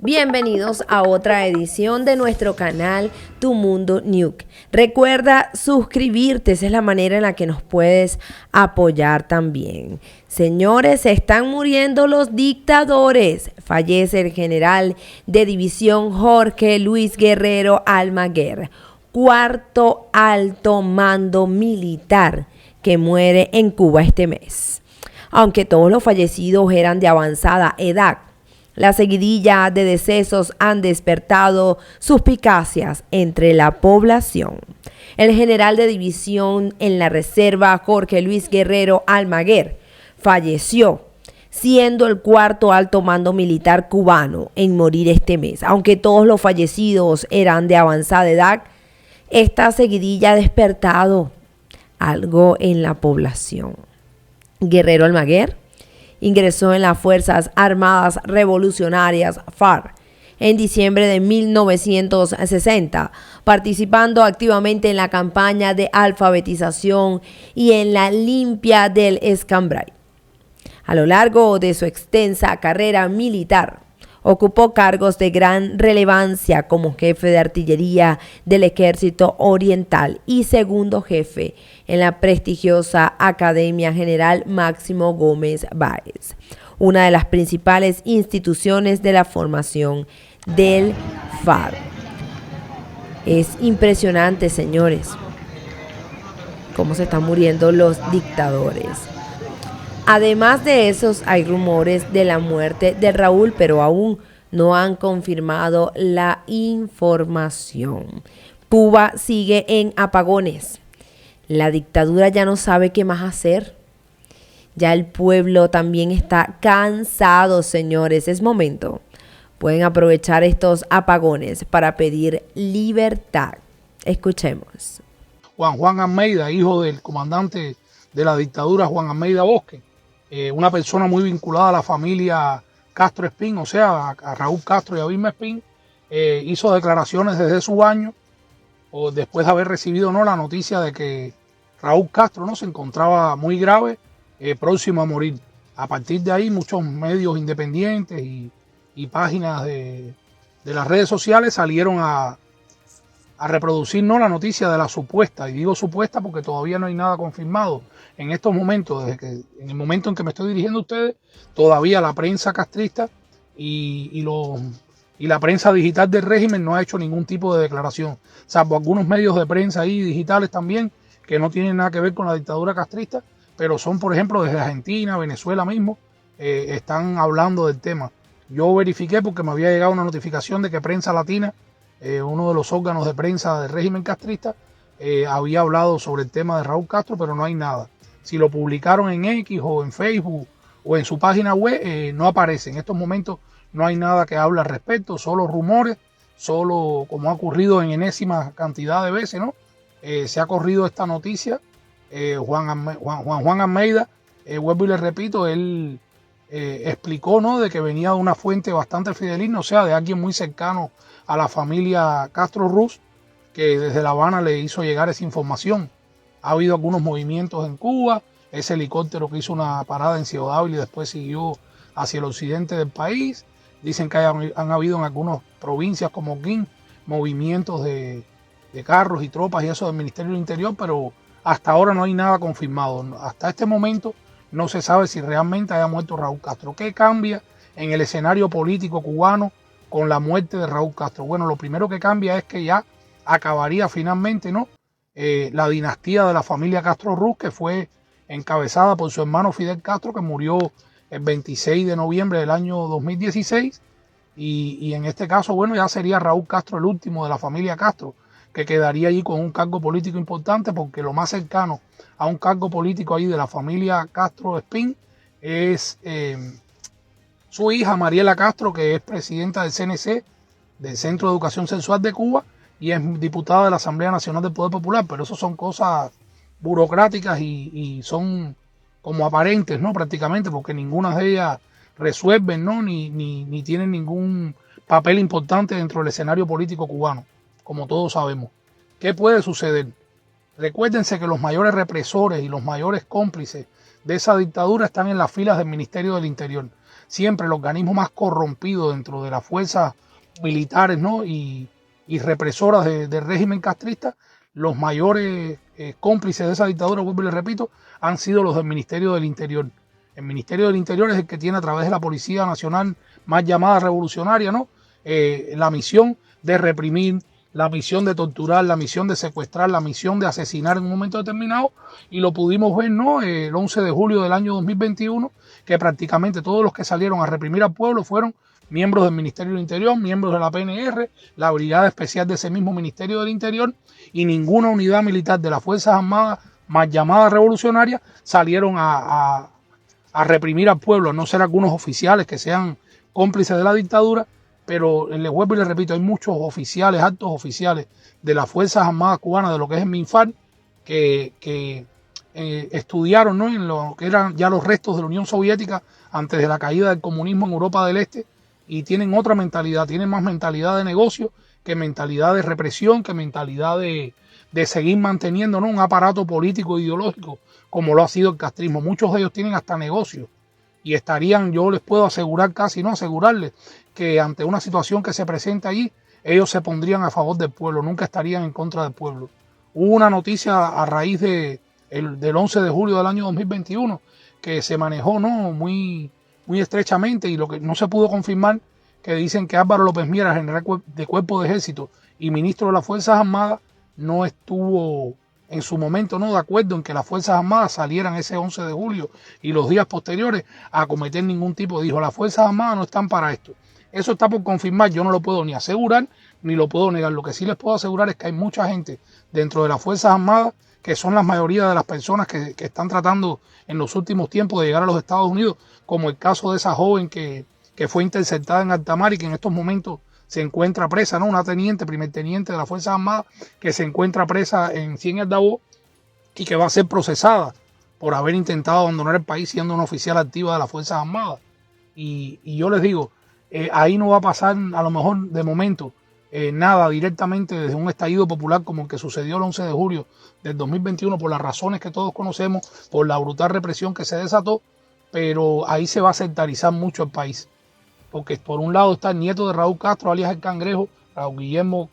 Bienvenidos a otra edición de nuestro canal Tu Mundo Nuke. Recuerda suscribirte, esa es la manera en la que nos puedes apoyar también. Señores, se están muriendo los dictadores. Fallece el general de división Jorge Luis Guerrero Almaguer, cuarto alto mando militar que muere en Cuba este mes. Aunque todos los fallecidos eran de avanzada edad, la seguidilla de decesos han despertado suspicacias entre la población. El general de división en la reserva Jorge Luis Guerrero Almaguer falleció, siendo el cuarto alto mando militar cubano en morir este mes. Aunque todos los fallecidos eran de avanzada edad, esta seguidilla ha despertado algo en la población. Guerrero Almaguer ingresó en las Fuerzas Armadas Revolucionarias FARC en diciembre de 1960, participando activamente en la campaña de alfabetización y en la limpia del Escambray. A lo largo de su extensa carrera militar, ocupó cargos de gran relevancia como jefe de artillería del Ejército Oriental y segundo jefe en la prestigiosa Academia General Máximo Gómez Báez, una de las principales instituciones de la formación del FARC. Es impresionante, señores, cómo se están muriendo los dictadores. Además de esos, hay rumores de la muerte de Raúl, pero aún no han confirmado la información. Cuba sigue en apagones. La dictadura ya no sabe qué más hacer. Ya el pueblo también está cansado, señores. Es momento. Pueden aprovechar estos apagones para pedir libertad. Escuchemos. Juan Almeida, hijo del comandante de la dictadura, Juan Almeida Bosque, una persona muy vinculada a la familia Castro Espín, o sea, a Raúl Castro y a Vilma Espín, hizo declaraciones desde su baño, o después de haber recibido la noticia de que Raúl Castro se encontraba muy grave, próximo a morir. A partir de ahí, muchos medios independientes y páginas de las redes sociales salieron a reproducir la noticia de la supuesta, y digo supuesta porque todavía no hay nada confirmado. En estos momentos, en el momento en que me estoy dirigiendo a ustedes, todavía la prensa castrista y la prensa digital del régimen no ha hecho ningún tipo de declaración, salvo algunos medios de prensa ahí digitales también, que no tienen nada que ver con la dictadura castrista, pero son, por ejemplo, desde Argentina, Venezuela mismo, están hablando del tema. Yo verifiqué porque me había llegado una notificación de que Prensa Latina, uno de los órganos de prensa del régimen castrista, había hablado sobre el tema de Raúl Castro, pero no hay nada. Si lo publicaron en X o en Facebook o en su página web, no aparece. En estos momentos no hay nada que hable al respecto, solo rumores, solo como ha ocurrido en enésima cantidad de veces, se ha corrido esta noticia. Juan Almeida, vuelvo y le repito, él explicó de que venía de una fuente bastante fidedigna, o sea, de alguien muy cercano a la familia Castro Ruz, que desde La Habana le hizo llegar esa información. Ha habido algunos movimientos en Cuba, ese helicóptero que hizo una parada en Ciudad Ávila y después siguió hacia el occidente del país. Dicen que han habido en algunas provincias como Guín movimientos de carros y tropas y eso del Ministerio del Interior, pero hasta ahora no hay nada confirmado. Hasta este momento no se sabe si realmente haya muerto Raúl Castro. ¿Qué cambia en el escenario político cubano con la muerte de Raúl Castro? Bueno, lo primero que cambia es que ya acabaría finalmente la dinastía de la familia Castro Ruz, que fue encabezada por su hermano Fidel Castro, que murió el 26 de noviembre del año 2016. Y en este caso, ya sería Raúl Castro el último de la familia Castro, que quedaría allí con un cargo político importante, porque lo más cercano a un cargo político ahí de la familia Castro Espín es su hija Mariela Castro, que es presidenta del CNC, del Centro de Educación Sexual de Cuba, y es diputada de la Asamblea Nacional del Poder Popular, pero eso son cosas burocráticas y son como aparentes, prácticamente, porque ninguna de ellas resuelven, ni tienen ningún papel importante dentro del escenario político cubano, como todos sabemos. ¿Qué puede suceder? Recuérdense que los mayores represores y los mayores cómplices de esa dictadura están en las filas del Ministerio del Interior. siempre el organismo más corrompido dentro de las fuerzas militares, ¿no? y represoras del régimen castrista, los mayores cómplices de esa dictadura, vuelvo y les repito, han sido los del Ministerio del Interior. El Ministerio del Interior es el que tiene a través de la Policía Nacional más llamada revolucionaria, ¿no? La misión de reprimir, la misión de torturar, la misión de secuestrar, la misión de asesinar en un momento determinado, y lo pudimos ver, ¿no? El 11 de julio del año 2021, que prácticamente todos los que salieron a reprimir al pueblo fueron miembros del Ministerio del Interior, miembros de la PNR, la Brigada Especial de ese mismo Ministerio del Interior, y ninguna unidad militar de las Fuerzas Armadas más llamadas revolucionarias salieron a reprimir al pueblo, a no ser algunos oficiales que sean cómplices de la dictadura. Pero les vuelvo y les repito, hay muchos oficiales, altos oficiales de las Fuerzas Armadas cubanas, de lo que es el MINFAR, que estudiaron, ¿no? En lo que eran ya los restos de la Unión Soviética antes de la caída del comunismo en Europa del Este, y tienen otra mentalidad, tienen más mentalidad de negocio que mentalidad de represión, que mentalidad de seguir manteniendo, ¿no? Un aparato político e ideológico como lo ha sido el castrismo. Muchos de ellos tienen hasta negocios y estarían, yo les puedo asegurar, casi no asegurarles, que ante una situación que se presenta allí, ellos se pondrían a favor del pueblo, nunca estarían en contra del pueblo. Hubo una noticia a raíz del 11 de julio del año 2021 que se manejó, ¿no? muy estrechamente, y lo que no se pudo confirmar, que dicen que Álvaro López Miera, general de Cuerpo de Ejército y ministro de las Fuerzas Armadas, no estuvo en su momento, ¿no?, de acuerdo en que las Fuerzas Armadas salieran ese 11 de julio y los días posteriores a cometer ningún tipo de... Dijo, las Fuerzas Armadas no están para esto. Eso está por confirmar, yo no lo puedo ni asegurar ni lo puedo negar. Lo que sí les puedo asegurar es que hay mucha gente dentro de las Fuerzas Armadas, que son la mayoría de las personas que están tratando en los últimos tiempos de llegar a los Estados Unidos, como el caso de esa joven que fue interceptada en alta mar y que en estos momentos se encuentra presa, ¿no? Una teniente, primer teniente de las Fuerzas Armadas, que se encuentra presa en Ciénaga de Dabó y que va a ser procesada por haber intentado abandonar el país siendo una oficial activa de las Fuerzas Armadas. Y yo les digo, ahí no va a pasar, a lo mejor de momento, nada directamente desde un estallido popular como el que sucedió el 11 de julio del 2021, por las razones que todos conocemos, por la brutal represión que se desató, pero ahí se va a sectarizar mucho el país. Porque por un lado está el nieto de Raúl Castro, alias el Cangrejo, Raúl Guillermo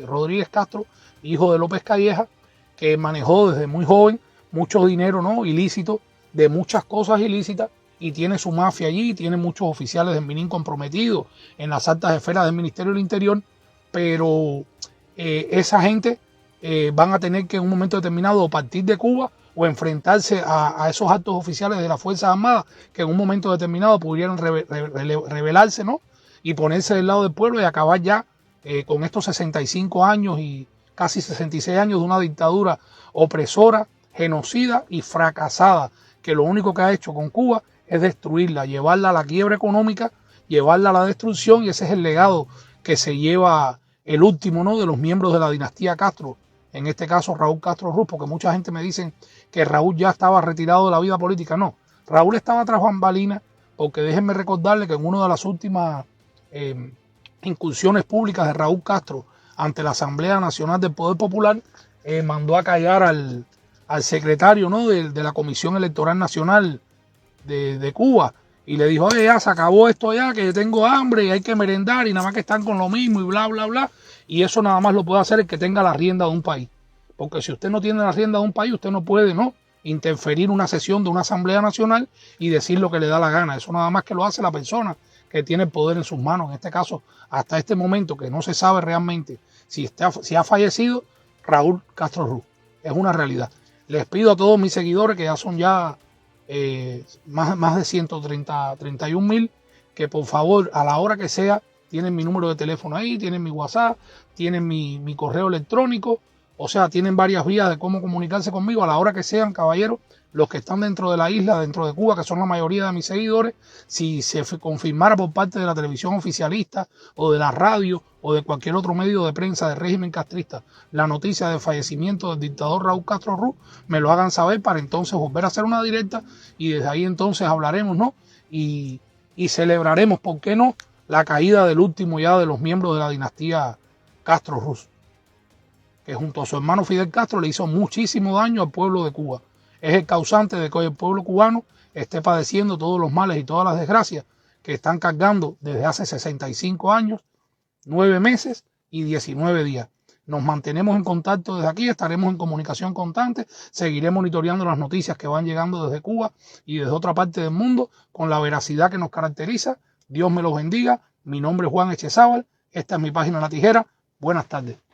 Rodríguez Castro, hijo de López Calleja, que manejó desde muy joven mucho dinero, ¿no?, ilícito, de muchas cosas ilícitas, y tiene su mafia allí, tiene muchos oficiales del MININ comprometidos en las altas esferas del Ministerio del Interior, pero esa gente van a tener que en un momento determinado partir de Cuba o enfrentarse a esos altos oficiales de las Fuerzas Armadas que en un momento determinado pudieran rebelarse, ¿no?, y ponerse del lado del pueblo y acabar ya con estos 65 años y casi 66 años de una dictadura opresora, genocida y fracasada, que lo único que ha hecho con Cuba es destruirla, llevarla a la quiebra económica, llevarla a la destrucción, y ese es el legado que se lleva el último, ¿no?, de los miembros de la dinastía Castro, en este caso Raúl Castro Ruz, porque mucha gente me dice que Raúl ya estaba retirado de la vida política. No, Raúl estaba tras bambalinas, porque déjenme recordarle que en una de las últimas incursiones públicas de Raúl Castro ante la Asamblea Nacional del Poder Popular, mandó a callar al secretario, ¿no?, de la Comisión Electoral Nacional de Cuba, y le dijo, oye, ya se acabó esto ya, que tengo hambre y hay que merendar y nada más que están con lo mismo y bla, bla, bla. Y eso nada más lo puede hacer el que tenga la rienda de un país. Porque si usted no tiene la rienda de un país, usted no puede, ¿no?, interferir una sesión de una Asamblea Nacional y decir lo que le da la gana. Eso nada más que lo hace la persona que tiene el poder en sus manos. En este caso, hasta este momento, que no se sabe realmente si ha fallecido Raúl Castro Ruz. Es una realidad. Les pido a todos mis seguidores, que ya son ya más de 131,000, que por favor, a la hora que sea, tienen mi número de teléfono ahí, tienen mi WhatsApp, tienen mi correo electrónico, o sea, tienen varias vías de cómo comunicarse conmigo a la hora que sean, caballeros. Los que están dentro de la isla, dentro de Cuba, que son la mayoría de mis seguidores, si se confirmara por parte de la televisión oficialista o de la radio o de cualquier otro medio de prensa del régimen castrista la noticia del fallecimiento del dictador Raúl Castro Ruz, me lo hagan saber para entonces volver a hacer una directa, y desde ahí entonces hablaremos, ¿no?, y celebraremos, ¿por qué no?, la caída del último ya de los miembros de la dinastía Castro Ruz, que junto a su hermano Fidel Castro le hizo muchísimo daño al pueblo de Cuba. Es el causante de que hoy el pueblo cubano esté padeciendo todos los males y todas las desgracias que están cargando desde hace 65 años, 9 meses y 19 días. Nos mantenemos en contacto desde aquí, estaremos en comunicación constante, seguiré monitoreando las noticias que van llegando desde Cuba y desde otra parte del mundo con la veracidad que nos caracteriza. Dios me los bendiga. Mi nombre es Juan Echezábal. Esta es mi página La Tijera. Buenas tardes.